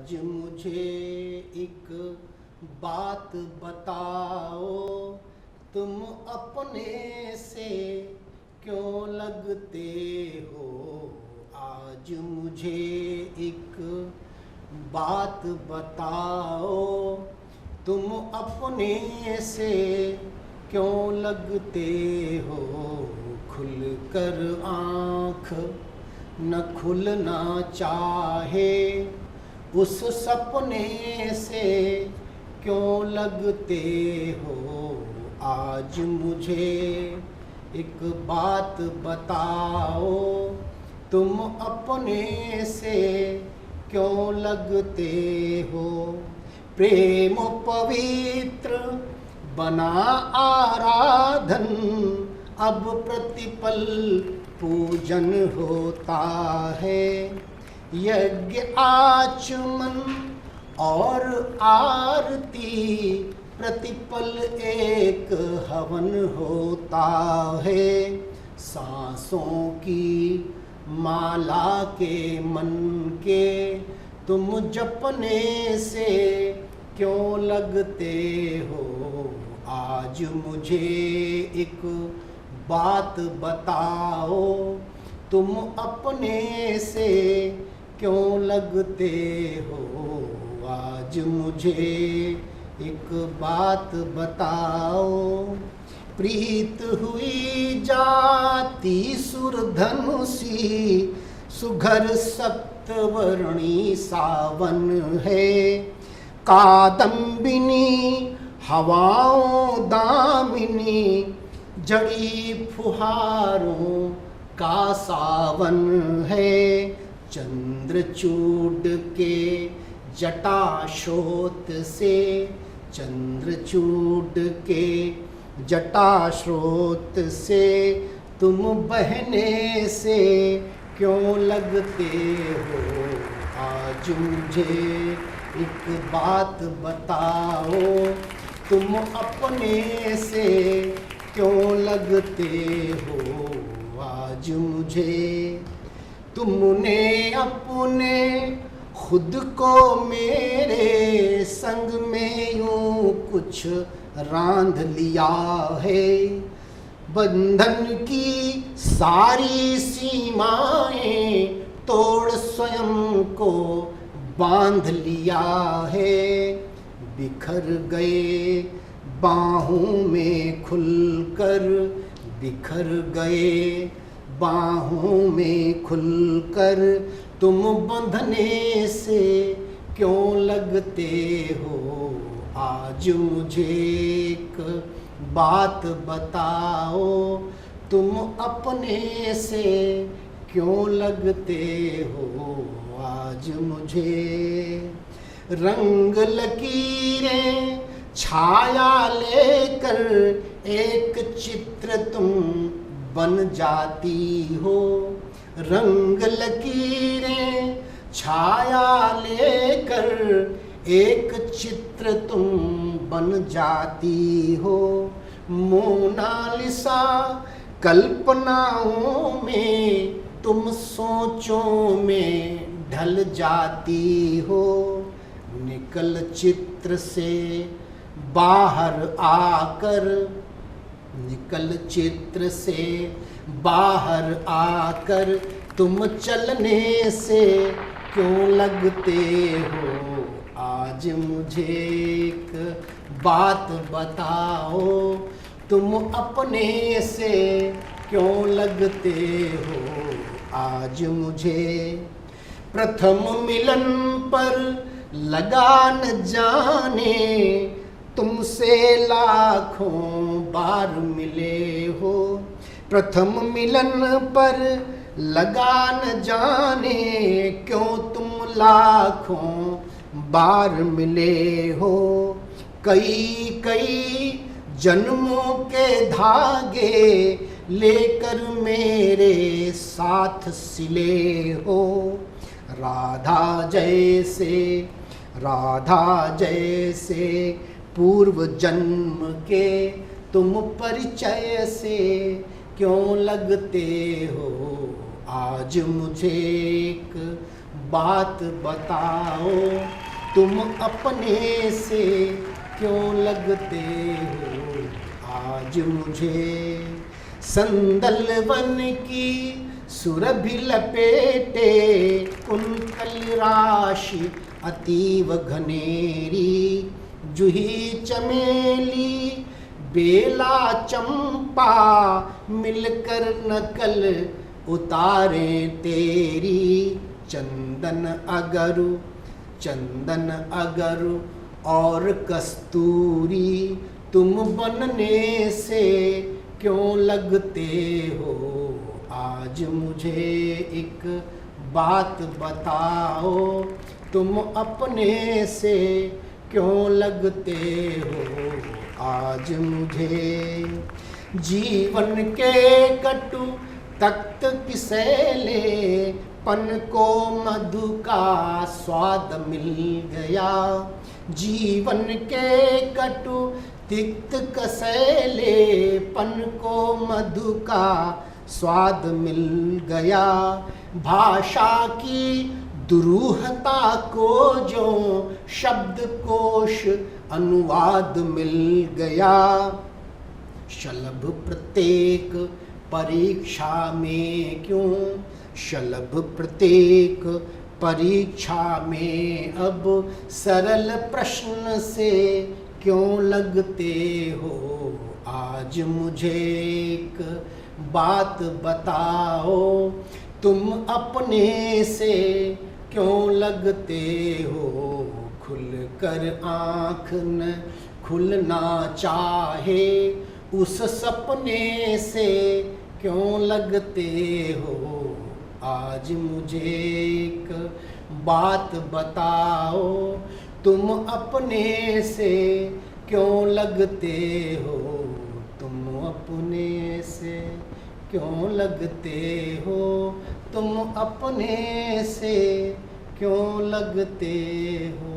आज मुझे एक बात बताओ, तुम अपने से क्यों लगते हो। आज मुझे एक बात बताओ, तुम अपने से क्यों लगते हो। खुल कर आँख न खुलना चाहे, उस सपने से क्यों लगते हो। आज मुझे एक बात बताओ, तुम अपने से क्यों लगते हो। प्रेम पवित्र बना आराधन, अब प्रतिपल पूजन होता है। यज्ञ आचमन और आरती, प्रतिपल एक हवन होता है। सांसों की माला के मन के तुम जपने से क्यों लगते हो। आज मुझे एक बात बताओ, तुम अपने से क्यों लगते हो। आज मुझे एक बात बताओ। प्रीत हुई जाती सुरधनुषी, सुघर सप्तवर्णी सावन है। कादम्बिनी हवाओं दामिनी, जड़ी फुहारों का सावन है। चंद्रचूड के जटाश्रोत से, चंद्रचूड के जटाश्रोत से तुम बहने से क्यों लगते हो। आज मुझे एक बात बताओ, तुम अपने से क्यों लगते हो। आज मुझे तुमने अपने खुद को मेरे संग में यूं कुछ रांध लिया है। बंधन की सारी सीमाएं तोड़ स्वयं को बांध लिया है। बिखर गए बाहों में खुलकर, बिखर गए बाहों में खुलकर तुम बंधने से क्यों लगते हो। आज मुझे एक बात बताओ, तुम अपने से क्यों लगते हो। आज मुझे रंग लकीरें छाया लेकर एक चित्र तुम बन जाती हो। रंग लकीरें छाया लेकर एक चित्र तुम बन जाती हो। मोनालिसा कल्पनाओं में तुम सोचों में ढल जाती हो। निकल चित्र से बाहर आकर, निकल चित्र से बाहर आकर तुम चलने से क्यों लगते हो। आज मुझे एक बात बताओ, तुम अपने से क्यों लगते हो। आज मुझे प्रथम मिलन पर लगा न जाने, तुमसे लाखों बार मिले हो। प्रथम मिलन पर लगा न जाने, क्यों तुम लाखों बार मिले हो। कई कई जन्मों के धागे लेकर मेरे साथ सिले हो। राधा जैसे, राधा जैसे पूर्व जन्म के तुम परिचय से क्यों लगते हो। आज मुझे एक बात बताओ, तुम अपने से क्यों लगते हो आज मुझे। संदल वन की सुरभि लपेटे कुंतल राशि अतीव घनेरी, जूही चमेली बेला चंपा मिलकर नकल उतारे तेरी। चंदन अगरु और कस्तूरी तुम बनने से क्यों लगते हो आज मुझे। एक बात बताओ, तुम अपने से क्यों लगते हो आज मुझे। जीवन के कटु तख्त किसैले पन को मधु का स्वाद मिल गया। जीवन के कटु तिक्त कसैले पन को मधु का स्वाद मिल गया। भाषा की दुरूहता को जो शब्दकोश अनुवाद मिल गया। शलभ प्रत्येक परीक्षा में क्यों, शलभ प्रत्येक परीक्षा में अब सरल प्रश्न से क्यों लगते हो आज मुझे। एक बात बताओ, तुम अपने से क्यों लगते हो। खुल कर आँख न खुलना चाहे उस सपने से क्यों लगते हो आज मुझे। एक बात बताओ, तुम अपने से क्यों लगते हो। तुम अपने से क्यों लगते हो, तुम अपने से क्यों लगते हो।